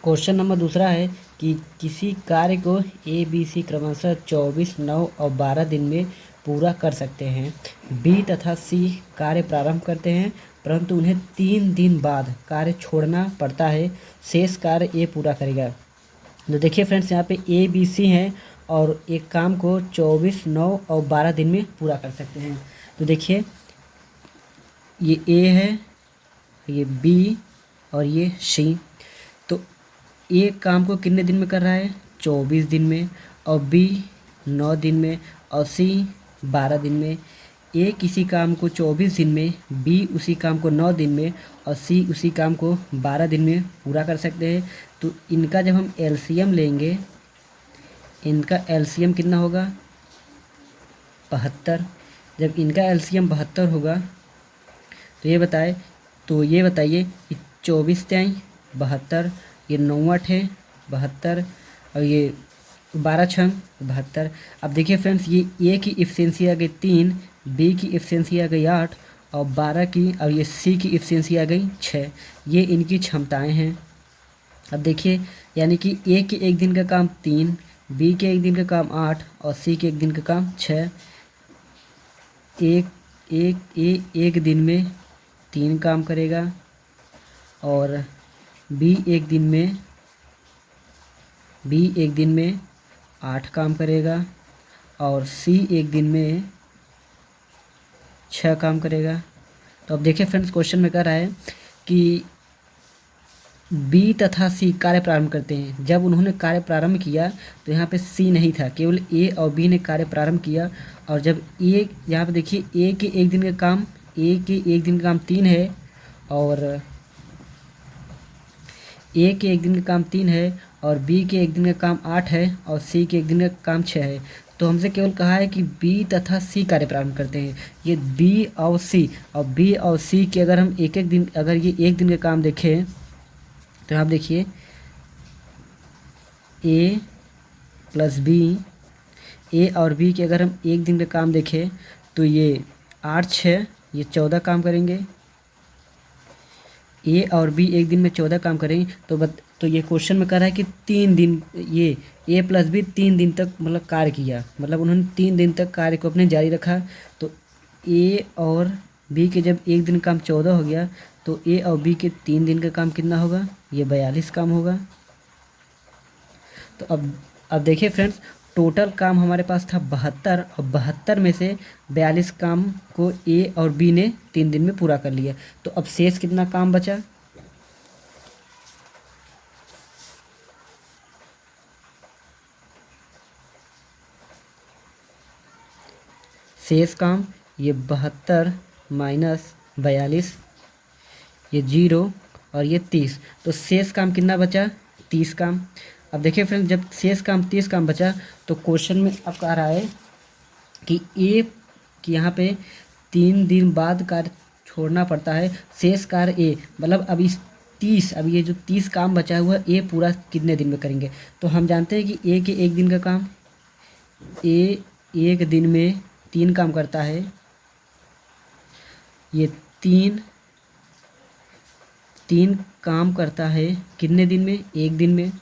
Question number दूसरा है कि किसी कार्य को ए बी सी क्रमशः 24, 9 और 12 दिन में पूरा कर सकते हैं। बी तथा सी कार्य प्रारंभ करते हैं परंतु उन्हें 3 दिन बाद कार्य छोड़ना पड़ता है। शेष कार्य ए पूरा करेगा। तो देखिए फ्रेंड्स, यहाँ पे ए बी सी हैं और एक काम को 24, 9 और 12 दिन में पूरा कर सकते हैं। तो देखिए, ये ए है, ये बी और ये सी। तो ए काम को कितने दिन में कर रहा है? 24 दिन में, और बी 9 दिन में, और सी 12 दिन में। ए किसी काम को 24 दिन में, बी उसी काम को 9 दिन में और सी उसी काम को 12 दिन में पूरा कर सकते हैं। तो इनका जब हम एलसीएम लेंगे, इनका एलसीएम कितना होगा? 72। जब इनका एलसीएम 72 होगा तो ये बताइए कि 24 त्याई 72, ये 9 8 72 और ये 12 6 72। अब देखिए फ्रेंड्स, ये ए की इफिशिएंसी आ गई 3, बी की इफिशिएंसी आ गई 8 और 12 की, और ये सी की इफिशिएंसी आ गई 6। ये इनकी क्षमताएं हैं। अब देखिए, यानी कि ए के एक दिन का काम 3, बी के एक दिन का काम 8 और सी के एक दिन का काम 6। एक दिन में 3 काम करेगा और बी एक दिन में 8 काम करेगा और सी एक दिन में 6 काम करेगा। तो अब देखिए फ्रेंड्स, क्वेश्चन में कह रहा है कि बी तथा सी कार्य प्रारंभ करते हैं। जब उन्होंने कार्य प्रारंभ किया तो यहाँ पे सी नहीं था, केवल ए और बी ने कार्य प्रारंभ किया। और जब ए, यहाँ पे देखिए, ए के एक दिन का काम 3 है और ए के एक दिन का काम 3 है और बी के एक दिन का काम 8 है और सी के एक दिन का काम 6 है। तो हमसे केवल कहा है कि बी तथा सी कार्य प्रारंभ करते हैं। ये बी और सी के अगर हम एक एक दिन, अगर ये एक दिन का काम देखें तो आप देखिए, ए प्लस बी, ए और बी के अगर हम एक दिन का काम देखें तो ये 8 6 ये 14 काम करेंगे। ए और बी एक दिन में 14 काम करेंगे। तो ये क्वेश्चन में कह रहा है कि 3 दिन, ये ए प्लस बी 3 दिन तक मतलब कार्य किया, मतलब उन्होंने 3 दिन तक कार्य को अपने जारी रखा। तो ए और बी के जब एक दिन काम 14 हो गया तो ए और बी के 3 दिन का काम कितना होगा? ये 42 काम होगा। तो अब देखिए फ्रेंड्स, टोटल काम हमारे पास था 72 और 72 में से 42 काम को ए और बी ने 3 दिन में पूरा कर लिया। तो अब शेष कितना काम बचा? शेष काम ये 72 माइनस 42, ये 0 और ये 30। तो शेष काम कितना बचा? 30 काम। अब देखिए फ्रेंड्स, जब शेष काम 30 काम बचा तो क्वेश्चन में अब कह रहा है कि ए कि यहाँ पे 3 दिन बाद कार्य छोड़ना पड़ता है। शेष कार्य ए, मतलब अब ये जो 30 काम बचा हुआ ए पूरा कितने दिन में करेंगे? तो हम जानते हैं कि ए के एक दिन का काम, ए एक दिन में 3 काम करता है। ये 3 काम करता है कितने दिन में? एक दिन में।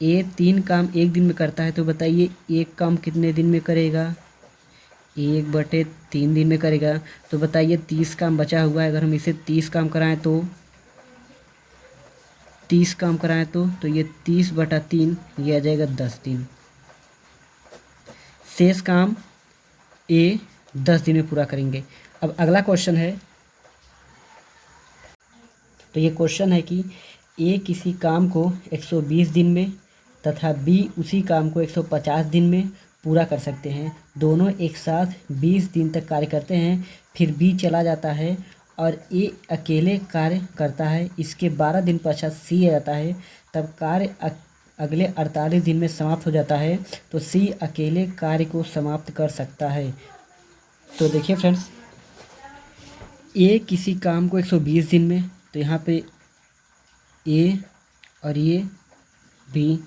ए 3 काम एक दिन में करता है, तो बताइए एक काम कितने दिन में करेगा? 1/3 दिन में करेगा। तो बताइए 30 काम बचा हुआ है, अगर हम इसे 30 काम कराएं तो ये 30/3 ये आ जाएगा 10 दिन। शेष काम ए 10 दिन में पूरा करेंगे। अब अगला क्वेश्चन है, तो ये क्वेश्चन है कि ए किसी काम को 120 दिन में तथा बी उसी काम को 150 दिन में पूरा कर सकते हैं। दोनों एक साथ 20 दिन तक कार्य करते हैं, फिर बी चला जाता है और ए अकेले कार्य करता है। इसके 12 दिन पश्चात सी आ जाता है, तब कार्य अगले 48 दिन में समाप्त हो जाता है। तो सी अकेले कार्य को समाप्त कर सकता है। तो देखिए फ्रेंड्स, ए किसी काम को 120 दिन में, तो यहाँ पे ए और ये बी।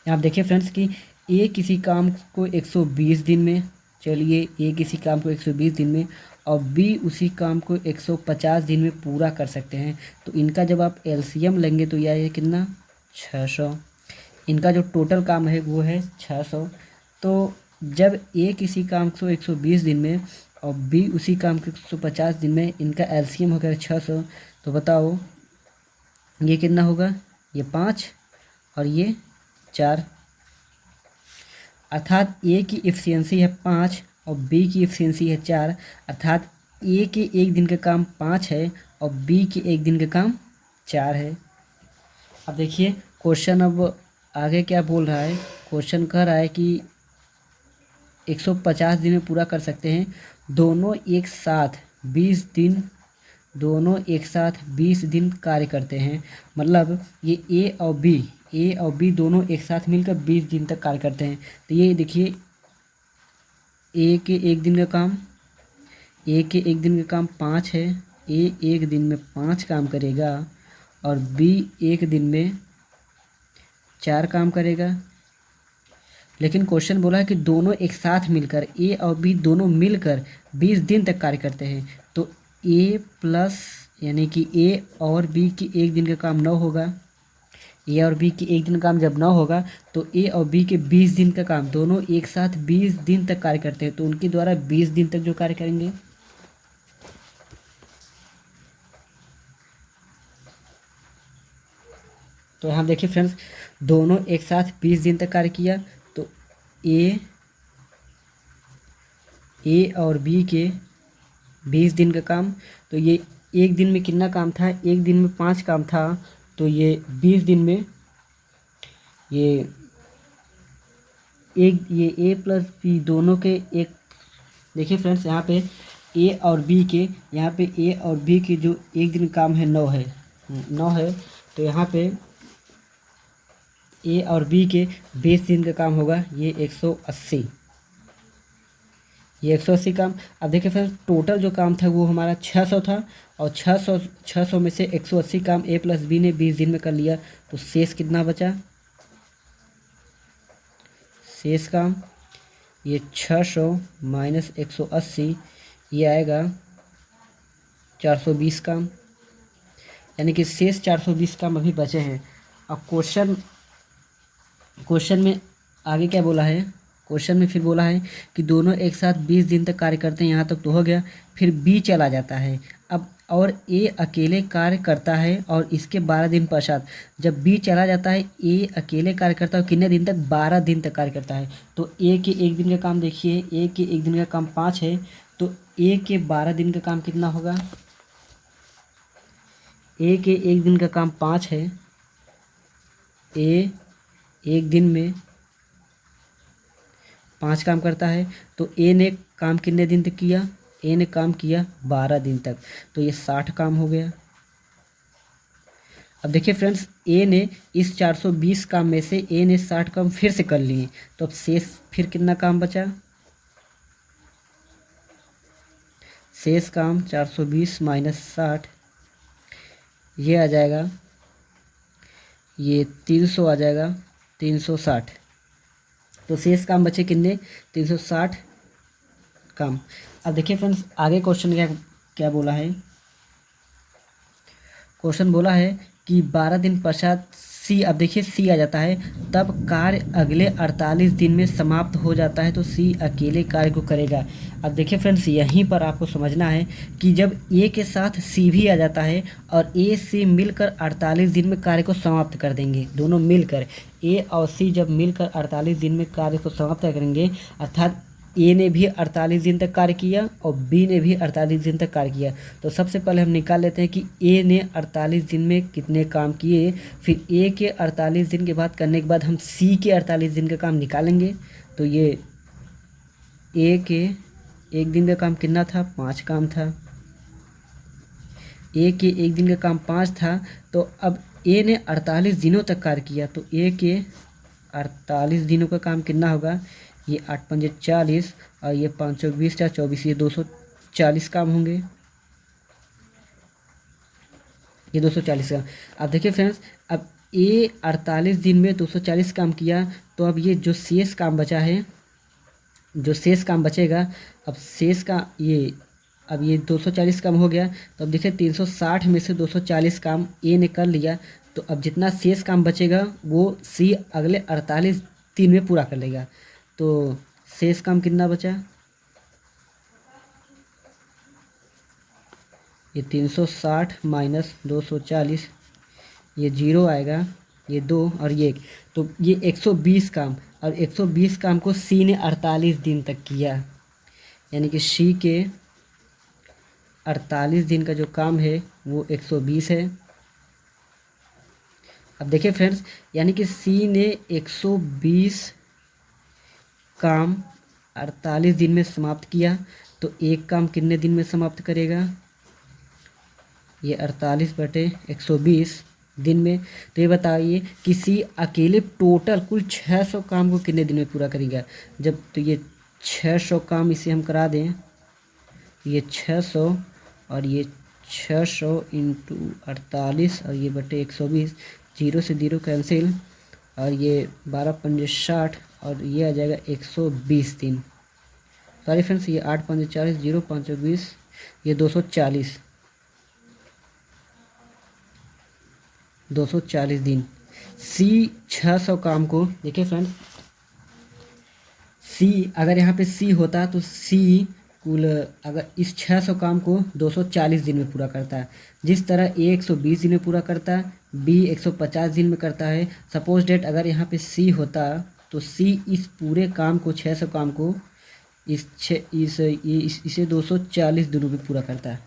यहाँ देखिए फ्रेंड्स कि ए किसी काम को 120 दिन में, चलिए ए किसी काम को 120 दिन में और बी उसी काम को 150 दिन में पूरा कर सकते हैं। तो इनका जब आप एलसीएम लेंगे तो यह है कितना, 600। इनका जो टोटल काम है वो है 600। तो जब ए किसी काम को 120 दिन में और बी उसी काम को 150 दिन में, इनका एलसीएम होगा 600। तो बताओ ये कितना होगा, ये 5 और ये 4, अर्थात ए की एफिशिएंसी है 5 और बी की एफिशिएंसी है 4। अर्थात ए के एक दिन का काम 5 है और बी के एक दिन का काम 4 है। अब देखिए क्वेश्चन अब आगे क्या बोल रहा है। क्वेश्चन कह रहा है कि 150 दिन में पूरा कर सकते हैं, दोनों एक साथ 20 दिन, दोनों एक साथ 20 दिन कार्य करते हैं। मतलब ये ए और बी दोनों एक साथ मिलकर 20 दिन तक कार्य करते हैं। तो ये देखिए ए के एक दिन का काम 5 है, ए एक दिन में 5 काम करेगा और बी एक दिन में 4 काम करेगा। लेकिन क्वेश्चन बोला है कि दोनों एक साथ मिलकर, ए और बी दोनों मिलकर 20 दिन तक कार्य करते हैं। तो ए प्लस यानी कि ए और बी की एक दिन का काम 9 होगा। ए और बी की एक दिन का काम जब 9 होगा तो ए और बी के 20 दिन का काम, दोनों एक साथ 20 दिन तक कार्य करते हैं। तो उनके द्वारा 20 दिन तक जो कार्य करेंगे, तो यहाँ देखिए फ्रेंड्स, दोनों एक साथ 20 दिन तक कार्य किया। तो ए और बी के 20 दिन का काम, तो ये एक दिन में कितना काम था, एक दिन में 5 काम था। तो ये 20 दिन में ये ए प्लस बी दोनों के एक, देखिए फ्रेंड्स यहाँ पे ए और बी के जो एक दिन काम है 9 है। तो यहाँ पे ए और बी के 20 दिन का काम होगा ये 180, ये 180 काम। अब देखिए फ्रेंड्स टोटल जो काम था वो हमारा 600 था और 600 में से 180 काम ए प्लस बी ने 20 दिन में कर लिया। तो शेष कितना बचा, शेष काम ये 600 माइनस 180, ये आएगा 420 काम, यानी कि शेष 420 काम अभी बचे हैं। अब क्वेश्चन में आगे क्या बोला है, क्वेश्चन में फिर बोला है कि दोनों एक साथ 20 दिन तक कार्य करते हैं, यहाँ तक तो हो गया। फिर बी चला जाता है अब और ए अकेले कार्य करता है और इसके 12 दिन पश्चात जब बी चला जाता है, ए अकेले कार्य करता है कितने दिन तक, 12 दिन तक कार्य करता है। तो ए के एक दिन का काम देखिए, ए के एक दिन का काम 5 है, तो ए के 12 दिन का काम कितना होगा, ए के एक दिन का काम 5 है, ए एक दिन में 5 काम करता है। तो ए ने काम कितने दिन तक किया, ए ने काम किया 12 दिन तक, तो ये 60 काम हो गया। अब देखिए फ्रेंड्स ए ने इस 420 काम में से ए ने 60 काम फिर से कर लिए, तो अब शेष फिर कितना काम बचा, शेष काम 420 माइनस 60, ये आ जाएगा, ये 300 आ जाएगा, 360। तो शेष काम बचे कितने, 360 काम। अब देखिए फ्रेंड्स आगे क्वेश्चन क्या बोला है। क्वेश्चन बोला है कि 12 दिन पश्चात सी, अब देखिए सी आ जाता है, तब कार्य अगले 48 दिन में समाप्त हो जाता है। तो सी अकेले कार्य को करेगा। अब देखिए फ्रेंड्स यहीं पर आपको समझना है कि जब ए के साथ सी भी आ जाता है और ए सी मिलकर 48 दिन में कार्य को समाप्त कर देंगे, दोनों मिलकर ए और सी जब मिलकर 48 दिन में कार्य को समाप्त करेंगे, अर्थात ए ने भी 48 दिन तक कार्य किया और बी ने भी 48 दिन तक कार्य किया। तो सबसे पहले हम निकाल लेते हैं कि ए ने 48 दिन में कितने काम किए, फिर ए के 48 दिन के बाद करने के बाद हम सी के 48 दिन का काम निकालेंगे। तो ये ए के एक दिन का काम कितना था, 5 काम था, ए के एक दिन का काम 5 था। तो अब ए ने 48 दिनों तक कार्य किया, तो ए के 48 दिनों का काम कितना होगा, ये 8 पंजे 40 और ये 5 चौक 20 4 24, ये 240 काम होंगे, ये 240 काम। अब देखिए फ्रेंड्स अब ए 48 दिन में 240 काम किया, तो अब ये जो शेष काम बचा है, जो शेष काम बचेगा, अब शेष का ये अब ये 240 काम हो गया, तो अब देखिए 360 में से 240 काम ए ने कर लिया, तो अब जितना शेष काम बचेगा वो सी अगले 48 दिन में पूरा कर लेगा। तो शेष काम कितना बचा, ये 360 माइनस 240, ये 0 आएगा, ये 2 और ये 1, तो ये 120 काम। और 120 काम को सी ने 48 दिन तक किया, यानी कि सी के 48 दिन का जो काम है वो 120 है। अब देखिए फ्रेंड्स, यानी कि सी ने 120 काम 48 दिन में समाप्त किया, तो एक काम कितने दिन में समाप्त करेगा, ये 48/120 दिन में। तो ये बताइए कि सी अकेले टोटल कुल 600 काम को कितने दिन में पूरा करेगा। जब तो ये 600 काम इसे हम करा दें, ये 600 और ये 600 इंटू 48 और ये बटे 120, 0 से 0 कैंसिल, और ये 12×5 और ये आ जाएगा 120 दिन। सॉरी फ्रेंड्स, ये 8×5 0 5 20, ये 240 दिन। सी 600 काम को, देखिए फ्रेंड्स, सी अगर यहाँ पे सी होता तो सी कुल अगर इस 600 काम को 240 दिन में पूरा करता है, जिस तरह ए 120 दिन में पूरा करता है, बी 150 दिन में करता है। सपोज डेट अगर यहाँ पे सी होता तो सी इस पूरे काम को 600 काम को इसे 240 दिनों में पूरा करता है।